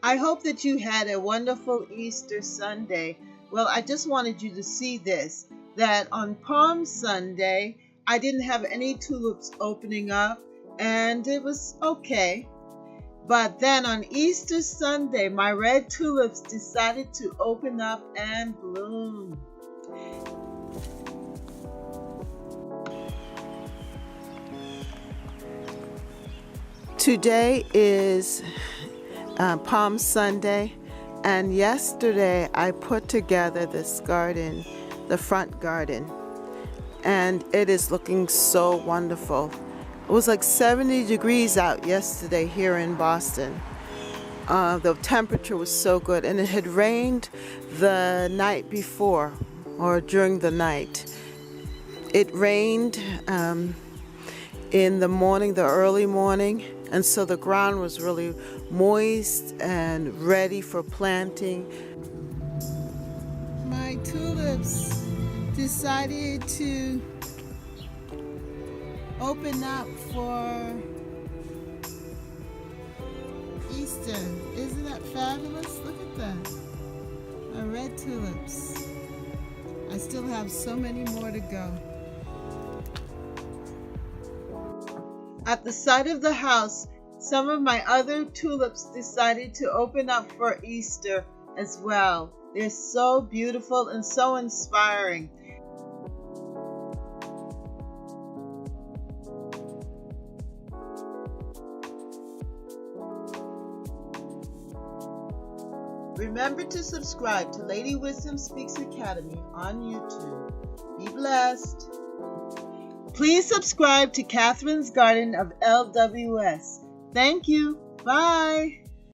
I hope that you had a wonderful Easter Sunday. Well, I just wanted you to see this, that on Palm Sunday, I didn't have any tulips opening up, and it was okay. But then on Easter Sunday, my red tulips decided to open up and bloom. Today is Palm Sunday, and yesterday I put together this garden, the front garden, and it is looking so wonderful. It was like 70 degrees out yesterday here in Boston. The temperature was so good, and it had rained the night before, or during the night. It rained in the morning, the early morning, and so the ground was really moist and ready for planting. My tulips decided to open up for Easter. Isn't that fabulous? Look at that. My red tulips. I still have so many more to go. At the side of the house, some of my other tulips decided to open up for Easter as well. They're so beautiful and so inspiring. Remember to subscribe to Lady Wisdom Speaks Academy on YouTube. Be blessed. Please subscribe to Catherine's Garden of LWS. Thank you. Bye.